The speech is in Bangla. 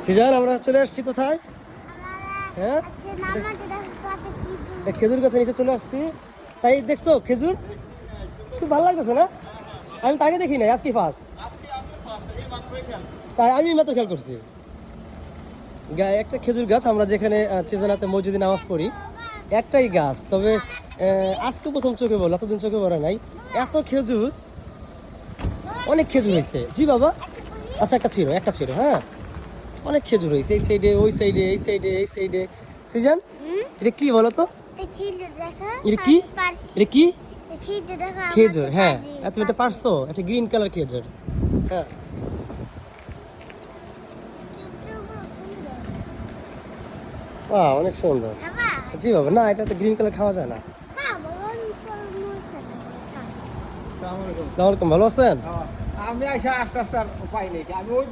সিজান আমরা চলে আসছি কোথায়? হ্যাঁ, এটা খেজুর গাছের নিচে চলে আসছি। সাইদ দেখছো খেজুর? খুব ভালো লাগতেছে না? আমি তাকে দেখি নাই, আজকে ফার্স্ট। তাই আমি মাত্র খেয়াল করছি গায়ে একটা খেজুর গাছ। আমরা যেখানে চেতনাতে মসজিদে নামাজ পড়ি একটাই গাছ, তবে আজকে প্রথম চোখে বলো, এতদিন চোখে পড়ে নাই। এত খেজুর, অনেক খেজুর হয়েছে। জি বাবা, আচ্ছা একটা ছিল হ্যাঁ, অনেক খেজুর হয়েছে এই সাইডে, ওই সাইডে, এই সাইডে, এই সাইডে। সিজন এটা কি বলো তো? এটা কি? এটা কি খেজুর? হ্যাঁ, তুমি এটা পারছো? এটা গ্রিন কালার খেজুর। হ্যাঁ, অনেক সুন্দর। জি বাবা, না এটা তো গ্রিন কালার খাওয়া যায় না। আসসালামু আলাইকুম, ভালো আছেন? আমি আইসা আস্তে আস্তে উপায় নেই, আমি ওই